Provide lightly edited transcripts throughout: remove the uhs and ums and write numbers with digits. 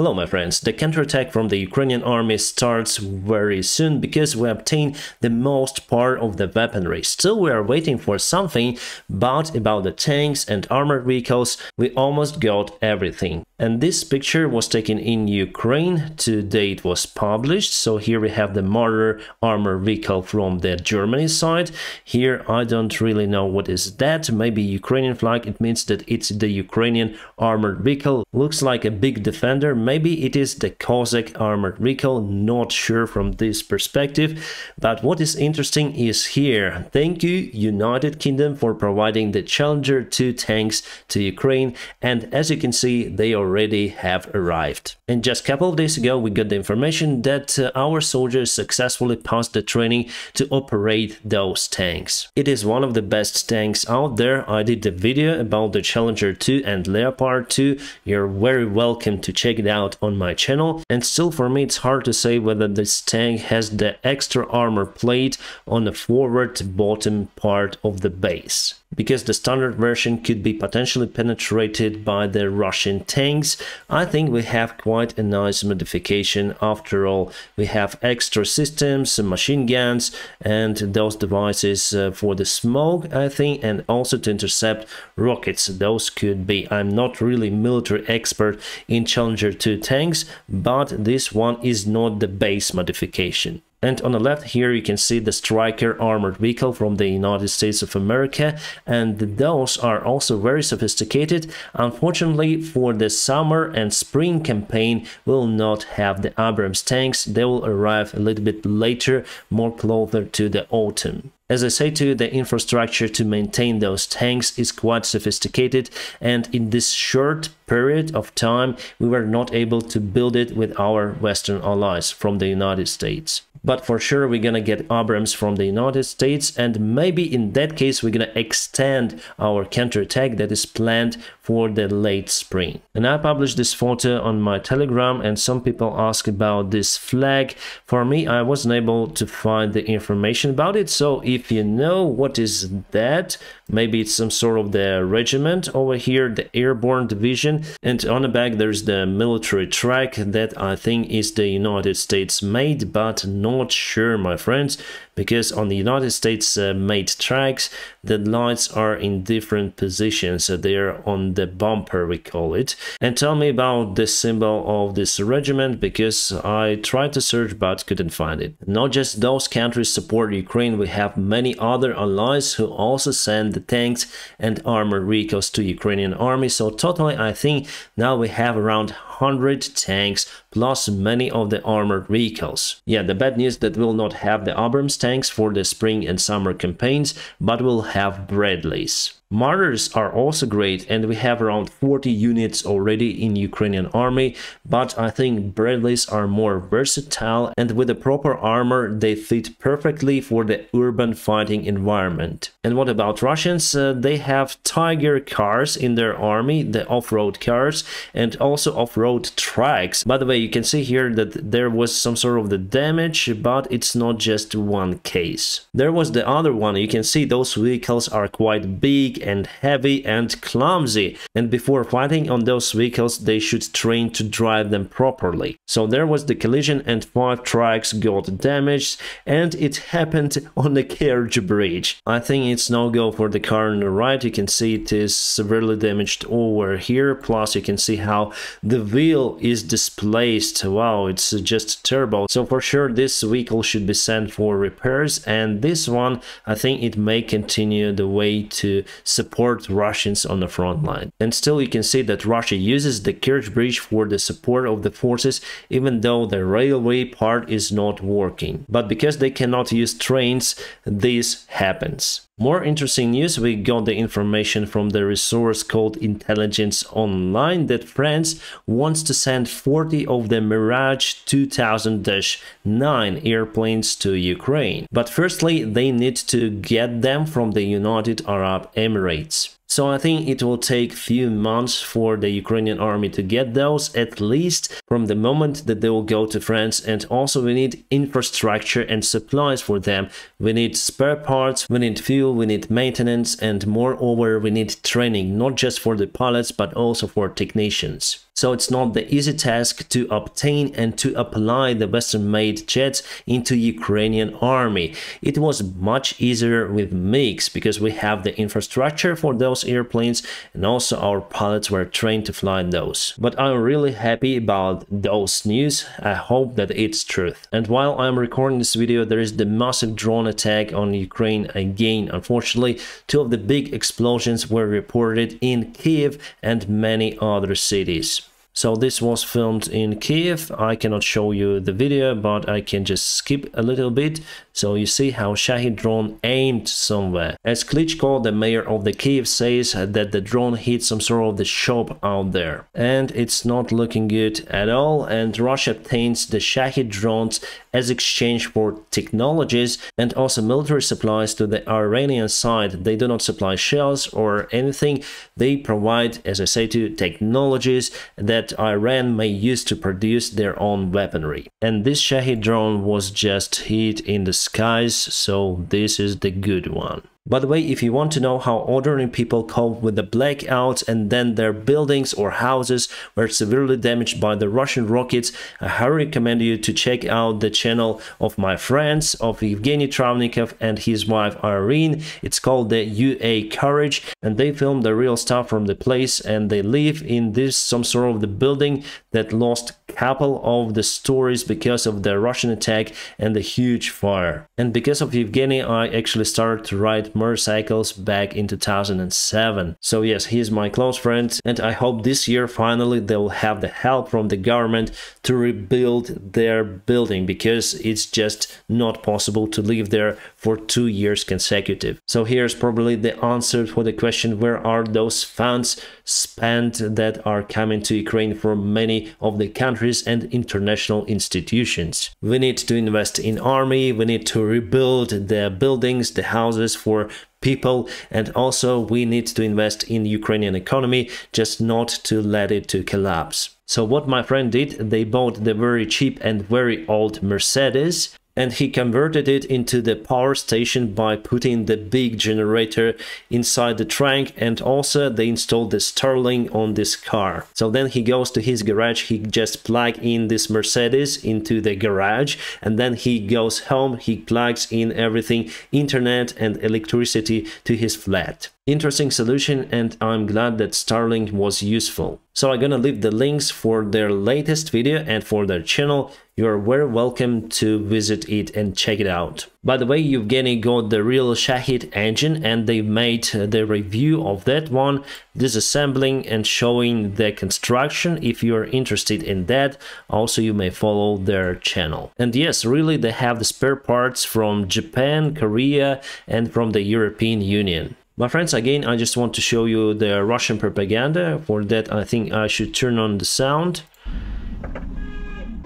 Hello my friends, the counterattack from the Ukrainian army starts very soon because we obtain the most part of the weaponry. Still we are waiting for something, but about the tanks and armored vehicles we almost got everything. And this picture was taken in Ukraine, today it was published, so here we have the Marder armored vehicle from the Germany side. Here I don't really know what is that, maybe Ukrainian flag, it means that it's the Ukrainian armored vehicle, looks like a big defender. Maybe it is the Cossack armored vehicle, not sure from this perspective, but what is interesting is here. Thank you United Kingdom for providing the Challenger 2 tanks to Ukraine, and as you can see they already have arrived. And just a couple of days ago we got the information that our soldiers successfully passed the training to operate those tanks. It is one of the best tanks out there. I did a video about the Challenger 2 and Leopard 2. You're very welcome to check it out on my channel. And still for me it's hard to say whether this tank has the extra armor plate on the forward bottom part of the base, because the standard version could be potentially penetrated by the Russian tanks. I think we have quite a nice modification. After all, we have extra systems, machine guns and those devices for the smoke, I think, and also to intercept rockets. Those could be. I'm not really military expert in Challenger 2 tanks, but this one is not the base modification. And on the left here you can see the Striker armored vehicle from the United States of America, and those are also very sophisticated. Unfortunately for the summer and spring campaign we'll not have the Abrams tanks, they will arrive a little bit later, more closer to the autumn. As I say to you, the infrastructure to maintain those tanks is quite sophisticated, and in this short period of time we were not able to build it with our Western allies from the United States. But for sure we're gonna get Abrams from the United States, and maybe in that case we're gonna extend our counterattack that is planned for the late spring. And I published this photo on my Telegram, and some people ask about this flag. For me, I wasn't able to find the information about it, so if you know what is that, maybe it's some sort of the regiment over here, the airborne division, and on the back there's the military track that I think is the United States made, but not sure my friends, because on the United States made tracks the lights are in different positions, they are on the bumper we call it. And tell me about the symbol of this regiment, because I tried to search but couldn't find it. Not just those countries support Ukraine, we have many other allies who also send the tanks and armored vehicles to Ukrainian army, so totally I think now we have around 100 tanks plus many of the armored vehicles. Yeah, the bad news that we'll not have the Abrams tanks for the spring and summer campaigns, but we'll have Bradleys. Marders are also great, and we have around 40 units already in Ukrainian army, but I think Bradleys are more versatile, and with the proper armor they fit perfectly for the urban fighting environment. And what about Russians? They have Tiger cars in their army, the off-road cars, and also off-road tracks. By the way, you can see here that there was some sort of the damage, but it's not just one case. There was the other one. You can see those vehicles are quite big and heavy and clumsy, and before fighting on those vehicles they should train to drive them properly. So there was the collision and 5 tracks got damaged, and it happened on the Kerch Bridge. I think it's no go for the car on the right. You can see it is severely damaged over here, plus you can see how the wheel is displaced. Wow, it's just terrible. So for sure this vehicle should be sent for repairs, and this one I think it may continue the way to support Russians on the front line. And still you can see that Russia uses the Kerch Bridge for the support of the forces, even though the railway part is not working. But because they cannot use trains, this happens. More interesting news, we got the information from the resource called Intelligence Online that France wants to send 40 of the Mirage 2000-9 airplanes to Ukraine. But firstly, they need to get them from the United Arab Emirates. So I think it will take few months for the Ukrainian army to get those, at least from the moment that they will go to France. And also we need infrastructure and supplies for them. We need spare parts, we need fuel, we need maintenance, and moreover we need training, not just for the pilots but also for technicians. So it's not the easy task to obtain and to apply the Western-made jets into Ukrainian army. It was much easier with MiGs because we have the infrastructure for those airplanes and also our pilots were trained to fly those. But I'm really happy about those news. I hope that it's truth. And while I'm recording this video, there is the massive drone attack on Ukraine again. Unfortunately, two of the big explosions were reported in Kiev and many other cities. So this was filmed in Kiev. I cannot show you the video, but I can just skip a little bit. So you see how Shahid drone aimed somewhere. As Klitschko, the mayor of the Kiev, says that the drone hit some sort of the shop out there. And it's not looking good at all. And Russia obtains the Shahid drones as exchange for technologies and also military supplies to the Iranian side. They do not supply shells or anything. They provide, as I say, to technologies that Iran may use to produce their own weaponry. And this Shahid drone was just hit in the skies, so this is the good one. By the way, if you want to know how ordinary people cope with the blackouts and then their buildings or houses were severely damaged by the Russian rockets, I highly recommend you to check out the channel of my friends, of Evgeny Travnikov and his wife Irene. It's called the UA Courage, and they filmed the real stuff from the place, and they live in this some sort of the building that lost a couple of the stories because of the Russian attack and the huge fire. And because of Evgeny, I actually started to ride motorcycles back in 2007. So yes, he is my close friend, and I hope this year finally they will have the help from the government to rebuild their building, because it's just not possible to live there for 2 years consecutive. So here's probably the answer for the question, where are those funds spent that are coming to Ukraine from many of the countries and international institutions? We need to invest in army, we need to rebuild the buildings, the houses for people, and also we need to invest in Ukrainian economy, just not to let it to collapse. So what my friend did, they bought the very cheap and very old Mercedes, and he converted it into the power station by putting the big generator inside the trunk, and also they installed the Starlink on this car. So then he goes to his garage, he just plugs in this Mercedes into the garage, and then he goes home, he plugs in everything, internet and electricity to his flat. Interesting solution, and I'm glad that Starlink was useful. So I'm gonna leave the links for their latest video and for their channel. You're very welcome to visit it and check it out. By the way, Evgeny got the real Shahid engine, and they made the review of that one, disassembling and showing the construction. If you're interested in that, also you may follow their channel. And yes, really they have the spare parts from Japan, Korea and from the European Union. My friends, again, I just want to show you the Russian propaganda. For that, I think I should turn on the sound.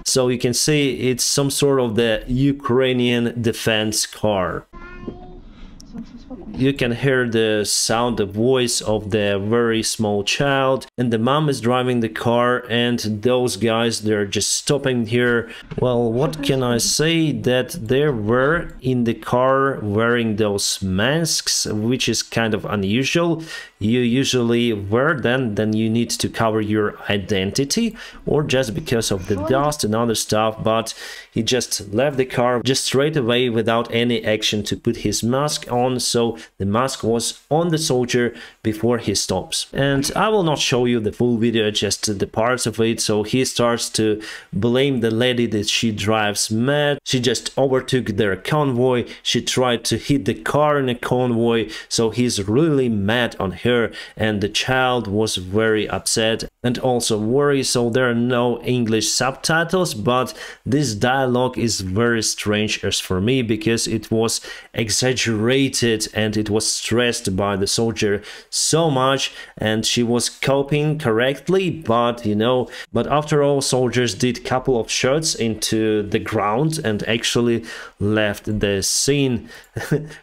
So you can see it's some sort of the Ukrainian defense car. You can hear the sound, the voice of the very small child, and the mom is driving the car, and those guys, they're just stopping here. Well, what can I say, that they were in the car wearing those masks, which is kind of unusual. You usually wear them, then you need to cover your identity, or just because of the dust and other stuff, but he just left the car just straight away without any action to put his mask on, so the mask was on the soldier before he stops. And I will not show you the full video, just the parts of it. So he starts to blame the lady that she drives mad. She just overtook their convoy, she tried to hit the car in a convoy, so he's really mad on her, and the child was very upset and also worried. So there are no English subtitles, but this dialogue is very strange as for me, because it was exaggerated and it was stressed by the soldier so much, and she was coping correctly, but you know, but after all, soldiers did couple of shots into the ground and actually left the scene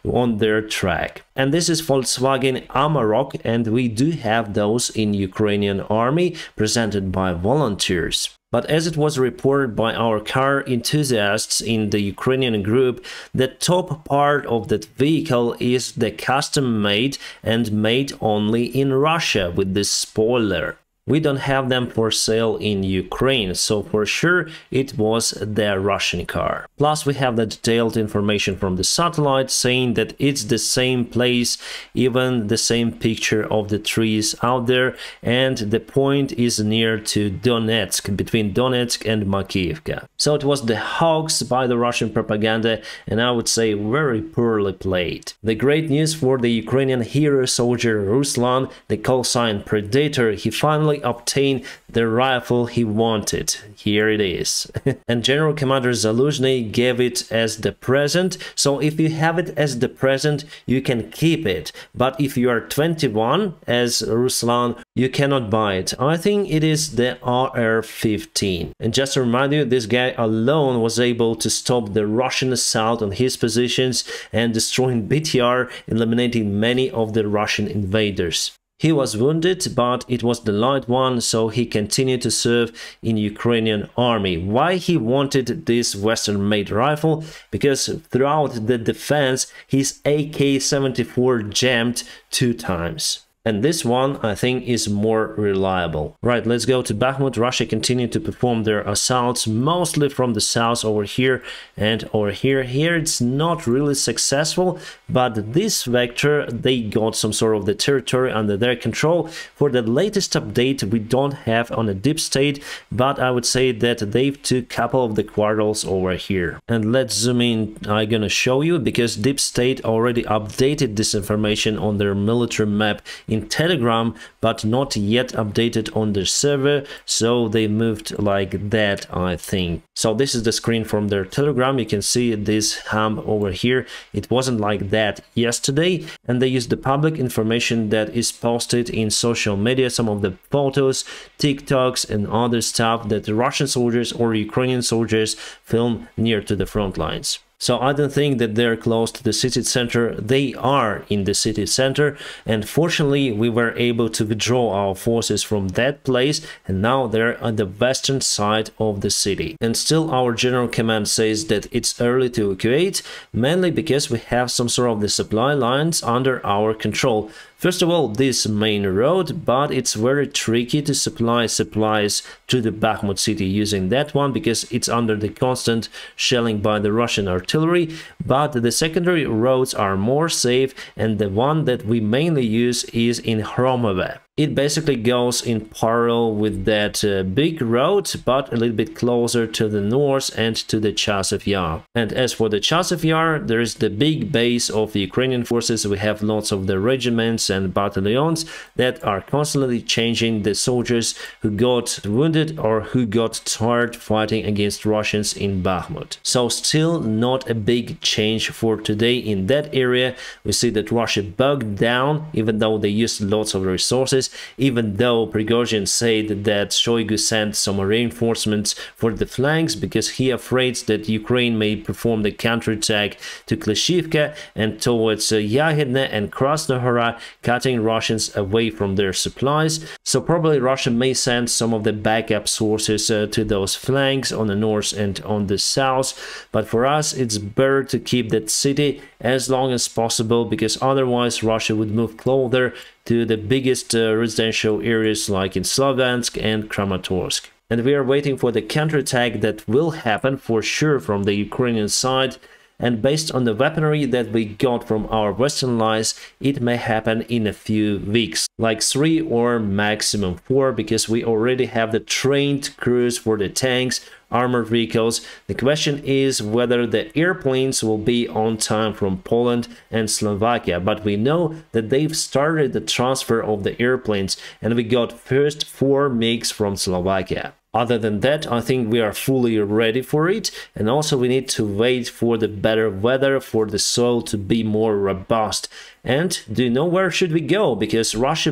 on their track. And this is Volkswagen Amarok. Amarok, and we do have those in Ukrainian army presented by volunteers. But as it was reported by our car enthusiasts in the Ukrainian group, the top part of that vehicle is the custom-made and made only in Russia with this spoiler. We don't have them for sale in Ukraine, so for sure it was the Russian car. Plus we have the detailed information from the satellite saying that it's the same place, even the same picture of the trees out there, and the point is near to Donetsk, between Donetsk and Makiivka. So it was the hoax by the Russian propaganda, and I would say very poorly played. The great news for the Ukrainian hero soldier Ruslan, the call sign Predator, he finally obtained the rifle he wanted. Here it is. And General Commander Zaluzhny gave it as the present, so if you have it as the present, you can keep it. But if you are 21, as Ruslan, you cannot buy it. I think it is the RR-15. And just to remind you, this guy alone was able to stop the Russian assault on his positions and destroying BTR, eliminating many of the Russian invaders. He was wounded, but it was the light one, so he continued to serve in Ukrainian army. Why he wanted this Western-made rifle? Because throughout the defense, his AK-74 jammed 2 times. And this one, I think, is more reliable. Right, let's go to Bakhmut. Russia continued to perform their assaults, mostly from the south over here and over here. Here it's not really successful, but this vector, they got some sort of the territory under their control. For the latest update, we don't have on a deep state, but I would say that they've took a couple of the quarters over here. And let's zoom in, I'm gonna show you, because deep state already updated this information on their military map in Telegram, but not yet updated on their server, so they moved like that, I think. So this is the screen from their Telegram. You can see this hump over here. It wasn't like that yesterday, and they used the public information that is posted in social media, some of the photos, TikToks and other stuff that the Russian soldiers or Ukrainian soldiers film near to the front lines. So I don't think that they're close to the city center. They are in the city center, and fortunately we were able to withdraw our forces from that place, and now they're on the western side of the city. And still our general command says that it's early to evacuate, mainly because we have some sort of the supply lines under our control. First of all, this main road, but it's very tricky to supply supplies to the Bakhmut city using that one because it's under the constant shelling by the Russian artillery. But the secondary roads are more safe, and the one that we mainly use is in Hromove. It basically goes in parallel with that big road, but a little bit closer to the north and to the Chasiv Yar. And as for the Chasiv Yar, there is the big base of the Ukrainian forces. We have lots of the regiments and battalions that are constantly changing the soldiers who got wounded or who got tired fighting against Russians in Bakhmut. So still not a big change for today in that area. We see that Russia bogged down, even though they used lots of resources. Even though Prigozhin said that Shoigu sent some reinforcements for the flanks because he afraid that Ukraine may perform the counterattack to Klishivka and towards Yahidne and Krasnohora, cutting Russians away from their supplies. So probably Russia may send some of the backup sources to those flanks on the north and on the south. But for us, it's better to keep that city as long as possible, because otherwise Russia would move closer to the biggest residential areas like in Slavyansk and Kramatorsk. And we are waiting for the counterattack that will happen for sure from the Ukrainian side. And based on the weaponry that we got from our western allies, it may happen in a few weeks, like 3 or maximum 4, because we already have the trained crews for the tanks, armored vehicles. The question is whether the airplanes will be on time from Poland and Slovakia, but we know that they've started the transfer of the airplanes, and we got first 4 MiGs from Slovakia. Other than that, I think we are fully ready for it, and also we need to wait for the better weather, for the soil to be more robust. And do you know where should we go? Because Russia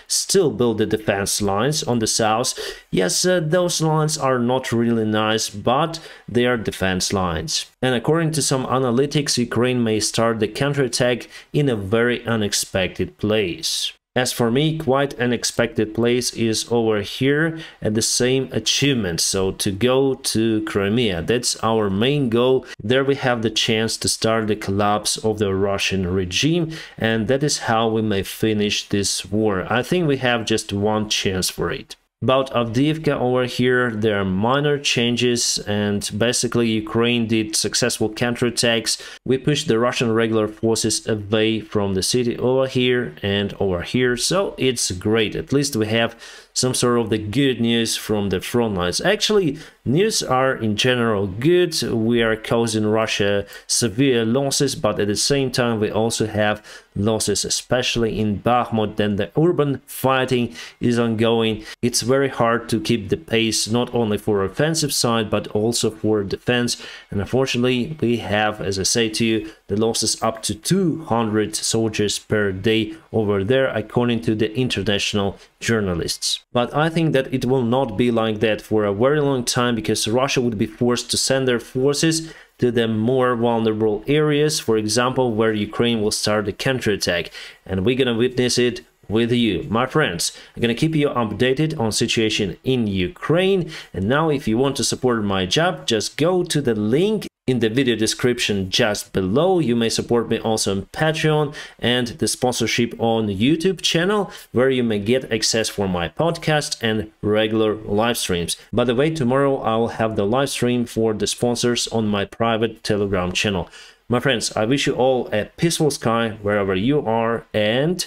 still built the defense lines on the south. Yes, those lines are not really nice, but they are defense lines. And according to some analytics, Ukraine may start the counterattack in a very unexpected place. As for me, quite an unexpected place is over here at the same achievement. So to go to Crimea, that's our main goal. There we have the chance to start the collapse of the Russian regime, and that is how we may finish this war. I think we have just one chance for it. About Avdiivka over here, there are minor changes, and basically Ukraine did successful counterattacks. We pushed the Russian regular forces away from the city over here and over here, so it's great. At least we have some sort of the good news from the front lines. Actually, news are in general good. We are causing Russia severe losses, but at the same time we also have losses, especially in Bakhmut. Then the urban fighting is ongoing. It's very hard to keep the pace, not only for offensive side but also for defense, and unfortunately we have, as I say to you, the losses up to 200 soldiers per day over there, according to the international journalists. But I think that it will not be like that for a very long time, because Russia would be forced to send their forces to the more vulnerable areas, for example, where Ukraine will start the counterattack, and we're gonna witness it with you, my friends. I'm gonna keep you updated on situation in Ukraine. And now, if you want to support my job, just go to the link in the video description just below. You may support me also on Patreon and the sponsorship on YouTube channel, where you may get access for my podcast and regular live streams. By the way, tomorrow I'll have the live stream for the sponsors on my private Telegram channel. My friends, I wish you all a peaceful sky wherever you are, and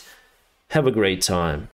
have a great time.